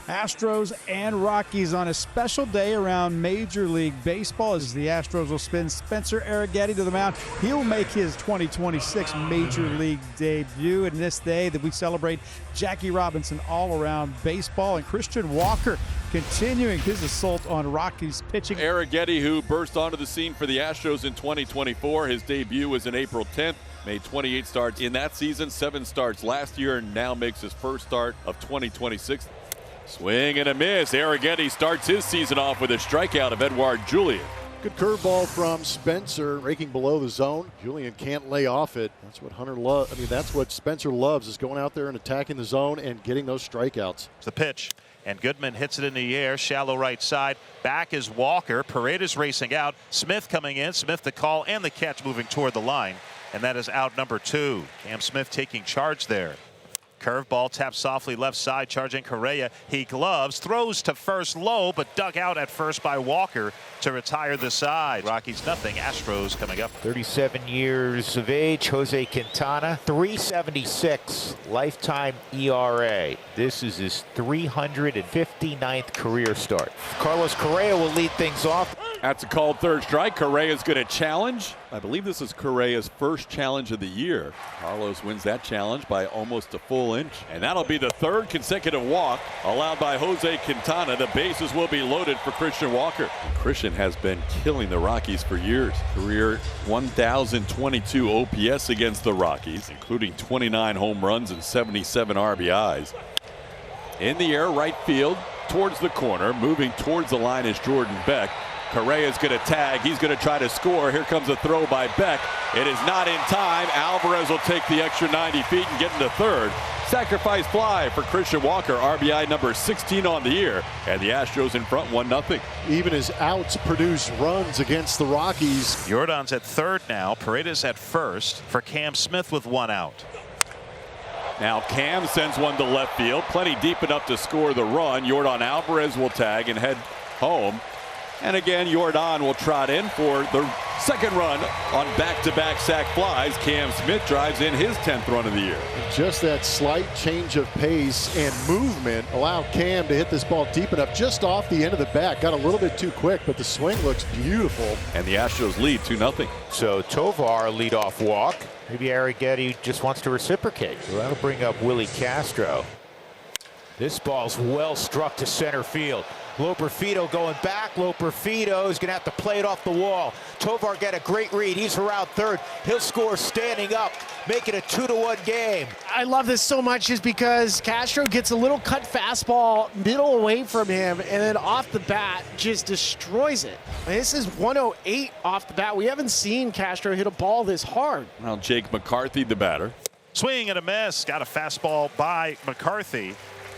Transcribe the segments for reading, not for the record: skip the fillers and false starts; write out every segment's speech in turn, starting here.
Astros and Rockies on a special day around Major League Baseball as the Astros will spin Spencer Arrigetti to the mound. He'll make his 2026 Major League debut. And this day that we celebrate Jackie Robinson all-around baseball, and Christian Walker continuing his assault on Rockies pitching. Arrigetti, who burst onto the scene for the Astros in 2024. His debut was in April 10th. Made 28 starts in that season, 7 starts last year, and now makes his first start of 2026. Swing and a miss. Arrigetti starts his season off with a strikeout of Edouard Julien. Good curveball from Spencer, raking below the zone. Julien can't lay off it. That's what Hunter loves. I mean, that's what Spencer loves, is going out there and attacking the zone and getting those strikeouts. The pitch, and Goodman hits it in the air, shallow right side. Back is Walker. Paredes racing out. Smith coming in. Smith the call and the catch, moving toward the line. And that is out number 2. Cam Smith taking charge there. Curveball tapped softly left side, charging Correa. He gloves, throws to first low, but dug out at first by Walker to retire the side. Rockies nothing. Astros coming up. 37 years of age, Jose Quintana, 3.76 lifetime ERA. This is his 359th career start. Carlos Correa will lead things off. That's a called third strike. Correa's going to challenge. I believe this is Correa's first challenge of the year. Carlos wins that challenge by almost a full inch. And that'll be the 3rd consecutive walk allowed by Jose Quintana. The bases will be loaded for Christian Walker. Christian has been killing the Rockies for years. Career 1,022 OPS against the Rockies, including 29 home runs and 77 RBIs. In the air, right field, towards the corner. Moving towards the line is Jordan Beck. Correa's going to tag. He's going to try to score. Here comes a throw by Beck. It is not in time. Alvarez will take the extra 90 feet and get into third. Sacrifice fly for Christian Walker. RBI number 16 on the year. And the Astros in front 1-0. Even his outs produce runs against the Rockies. Jordan's at third now. Paredes at first for Cam Smith with 1 out. Now Cam sends one to left field. Plenty deep enough to score the run. Jordan Alvarez will tag and head home. And again, Jordan will trot in for the 2nd run on back-to-back sac flies. Cam Smith drives in his 10th run of the year. Just that slight change of pace and movement allowed Cam to hit this ball deep enough just off the end of the bat. Got a little bit too quick, but the swing looks beautiful. And the Astros lead 2-0. So Tovar leadoff walk. Maybe Arrigetti just wants to reciprocate. So that'll bring up Willie Castro. This ball's well struck to center field. Loperfido going back. Loperfido is going to have to play it off the wall. Tovar got a great read. He's around third. He'll score standing up, make it a 2-1 game. I love this so much just because Castro gets a little cut fastball middle away from him, and then off the bat just destroys it. This is 108 off the bat. We haven't seen Castro hit a ball this hard. Now Jake McCarthy, the batter. Swing and a miss. Got a fastball by McCarthy.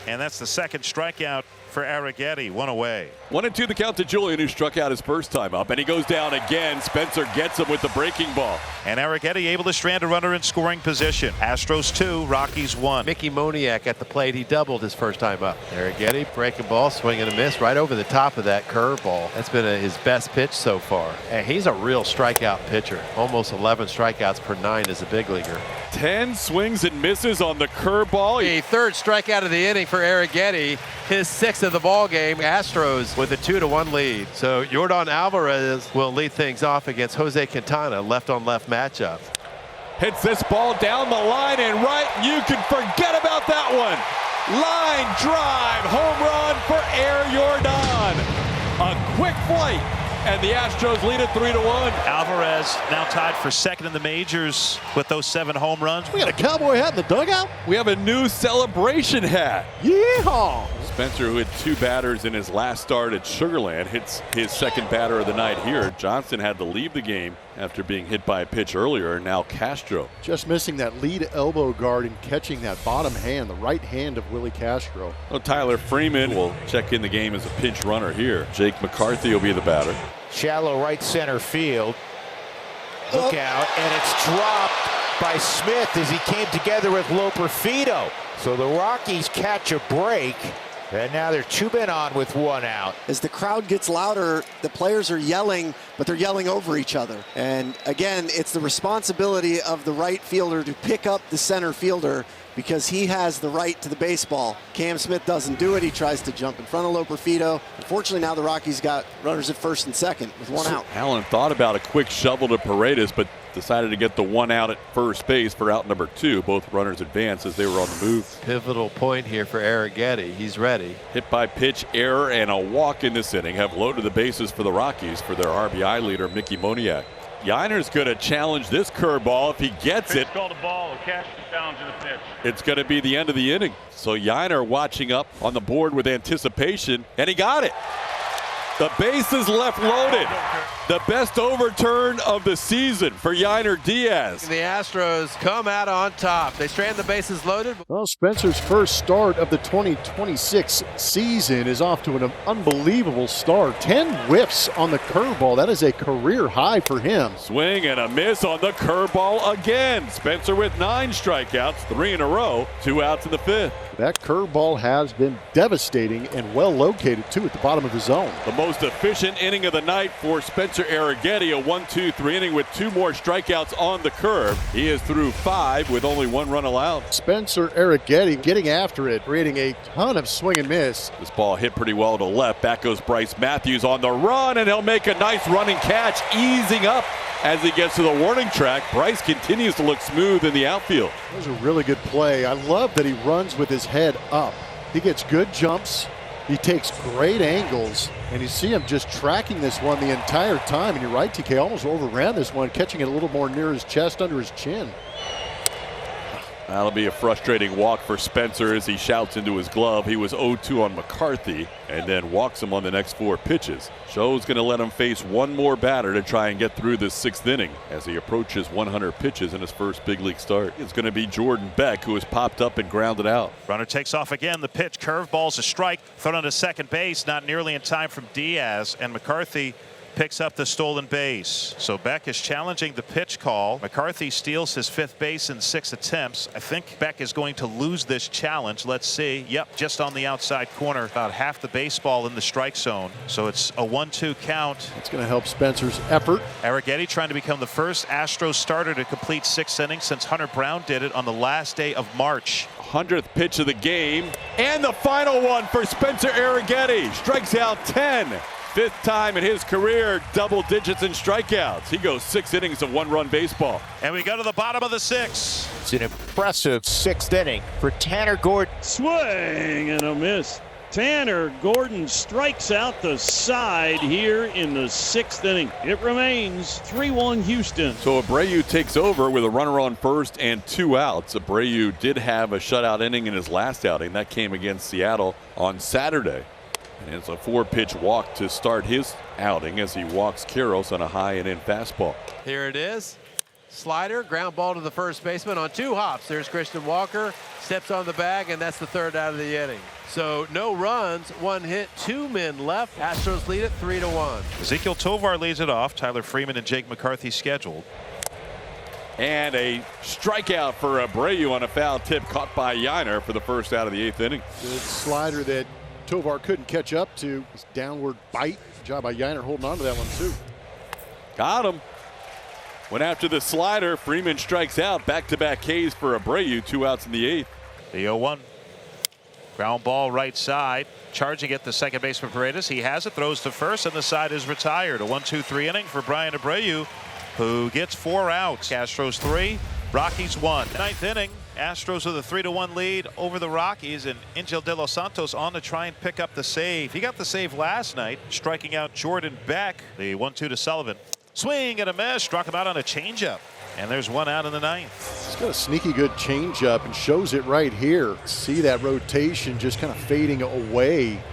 And that's the 2nd strikeout for Arrigetti. 1 away. 1-2 the count to Julien, who struck out his first time up, and he goes down again. Spencer gets him with the breaking ball. And Arrigetti able to strand a runner in scoring position. Astros 2, Rockies 1. Mickey Moniak at the plate. He doubled his first time up. Arrigetti breaking ball, swing and a miss right over the top of that curveball. That's been his best pitch so far. And he's a real strikeout pitcher. Almost 11 strikeouts per 9 as a big leaguer. 10 swings and misses on the curveball. The 3rd strikeout of the inning for Arrigetti. His 6th of the ball game. Astros with a 2-1 lead. So Jordan Alvarez will lead things off against Jose Quintana. Left-on-left matchup. Hits this ball down the line and right. You can forget about that one. Line drive, home run for Jordan. A quick flight, and the Astros lead it 3-1. Alvarez now tied for 2nd in the majors with those 7 home runs. We got a cowboy hat in the dugout. We have a new celebration hat. Yeehaw! Spencer, who had 2 batters in his last start at Sugar Land, hits his 2nd batter of the night here. Johnson had to leave the game after being hit by a pitch earlier. Now Castro. Just missing that lead elbow guard and catching that bottom hand, the right hand of Willie Castro. Well, Tyler Freeman will check in the game as a pinch runner here. Jake McCarthy will be the batter. Shallow right center field. Look out, and it's dropped by Smith as he came together with Loperfido. So the Rockies catch a break. And now they're 2 men on with 1 out. As the crowd gets louder, the players are yelling, but they're yelling over each other. And again, it's the responsibility of the right fielder to pick up the center fielder because he has the right to the baseball. Cam Smith doesn't do it. He tries to jump in front of Loperfido. Unfortunately, now the Rockies got runners at first and second with 1 out. Allen thought about a quick shovel to Paredes, but decided to get the 1 out at first base for out number 2. Both runners advanced as they were on the move. Pivotal point here for Arrigetti. He's ready. Hit by pitch, error, and a walk in this inning have loaded the bases for the Rockies for their RBI leader, Mickey Moniak. Yiner's going to challenge this curveball. If he gets it, called a ball. A cash challenge in the pitch. It's going to be the end of the inning. So Yiner watching up on the board with anticipation, and he got it. The bases left loaded. The best overturn of the season for Yiner Diaz. The Astros come out on top. They strand the bases loaded. Well, Spencer's first start of the 2026 season is off to an unbelievable start. 10 whiffs on the curveball. That is a career high for him. Swing and a miss on the curveball again. Spencer with 9 strikeouts, 3 in a row, 2 outs in the 5th. That curveball has been devastating and well located, too, at the bottom of the zone. The most efficient inning of the night for Spencer Arrigetti, a 1-2-3 inning with 2 more strikeouts on the curve. He is through 5 with only 1 run allowed. Spencer Arrigetti getting after it, creating a ton of swing and miss. This ball hit pretty well to left. Back goes Bryce Matthews on the run, and he'll make a nice running catch, easing up as he gets to the warning track. Bryce continues to look smooth in the outfield. That was a really good play. I love that he runs with his head up. He gets good jumps. He takes great angles, and you see him just tracking this one the entire time. And you're right, TK almost overran this one, catching it a little more near his chest, under his chin. That'll be a frustrating walk for Spencer as he shouts into his glove. He was 0-2 on McCarthy and then walks him on the next 4 pitches. Joe's going to let him face 1 more batter to try and get through this 6th inning as he approaches 100 pitches in his first big league start. It's going to be Jordan Beck, who has popped up and grounded out. Runner takes off again. The pitch, curveball's a strike, thrown onto second base, not nearly in time from Diaz, and McCarthy picks up the stolen base. So Beck is challenging the pitch call. McCarthy steals his 5th base in 6 attempts. I think Beck is going to lose this challenge. Let's see. Yep, just on the outside corner, about half the baseball in the strike zone. So it's a 1-2 count. That's going to help Spencer's effort. Arrigetti trying to become the first Astros starter to complete 6 innings since Hunter Brown did it on the last day of March. 100th pitch of the game, and the final one for Spencer Arrigetti. Strikes out 10. 5th time in his career, double digits in strikeouts. He goes 6 innings of 1-run baseball. And we go to the bottom of the 6th. It's an impressive 6th inning for Tanner Gordon. Swing and a miss. Tanner Gordon strikes out the side here in the 6th inning. It remains 3-1 Houston. So Abreu takes over with a runner on first and 2 outs. Abreu did have a shutout inning in his last outing. That came against Seattle on Saturday. And it's a 4-pitch walk to start his outing as he walks Quiros on a high and in fastball. Here it is. Slider, ground ball to the first baseman on 2 hops. There's Christian Walker, steps on the bag, and that's the 3rd out of the inning. So no runs, 1 hit, 2 men left. Astros lead it 3-1. Ezekiel Tovar leads it off. Tyler Freeman and Jake McCarthy scheduled. And a strikeout for Abreu on a foul tip caught by Yiner for the first out of the 8th inning. Good slider that Tovar couldn't catch up to. This downward bite. Good job by Yiner holding on to that one, too. Got him. Went after the slider. Freeman strikes out. Back-to-back Ks for Abreu. 2 outs in the 8th. The 0-1. Ground ball right side. Charging at the second baseman Paredes. He has it. Throws to first, and the side is retired. A 1-2-3 inning for Brian Abreu, who gets 4 outs. Astros 3, Rockies 1. 9th inning. Astros with a 3-1 lead over the Rockies, and Angel De Los Santos on to try and pick up the save. He got the save last night, striking out Jordan Beck. The 1-2 to Sullivan. Swing and a miss. Struck him out on a changeup. And there's 1 out in the 9th. He's got a sneaky good changeup and shows it right here. See that rotation just kind of fading away.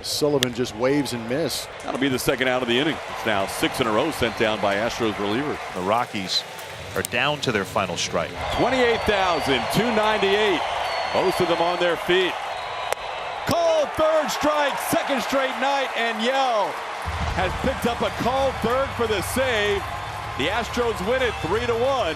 Sullivan just waves and miss. That'll be the 2nd out of the inning. It's now 6 in a row sent down by Astros relievers. The Rockies are down to their final strike. 28,298. Most of them on their feet. Called 3rd strike, 2nd straight night, and Yell has picked up a called 3rd for the save. The Astros win it 3-1.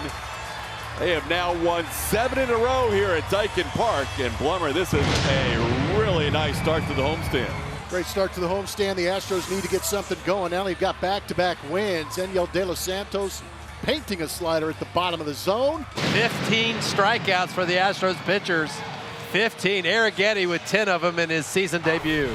They have now won 7 in a row here at Daikin Park. And Blummer, this is a really really nice start to the homestand. Great start to the homestand. The Astros need to get something going. Now they've got back-to-back wins. Enyel De Los Santos painting a slider at the bottom of the zone. 15 strikeouts for the Astros pitchers. 15. Arrigetti with 10 of them in his season debut.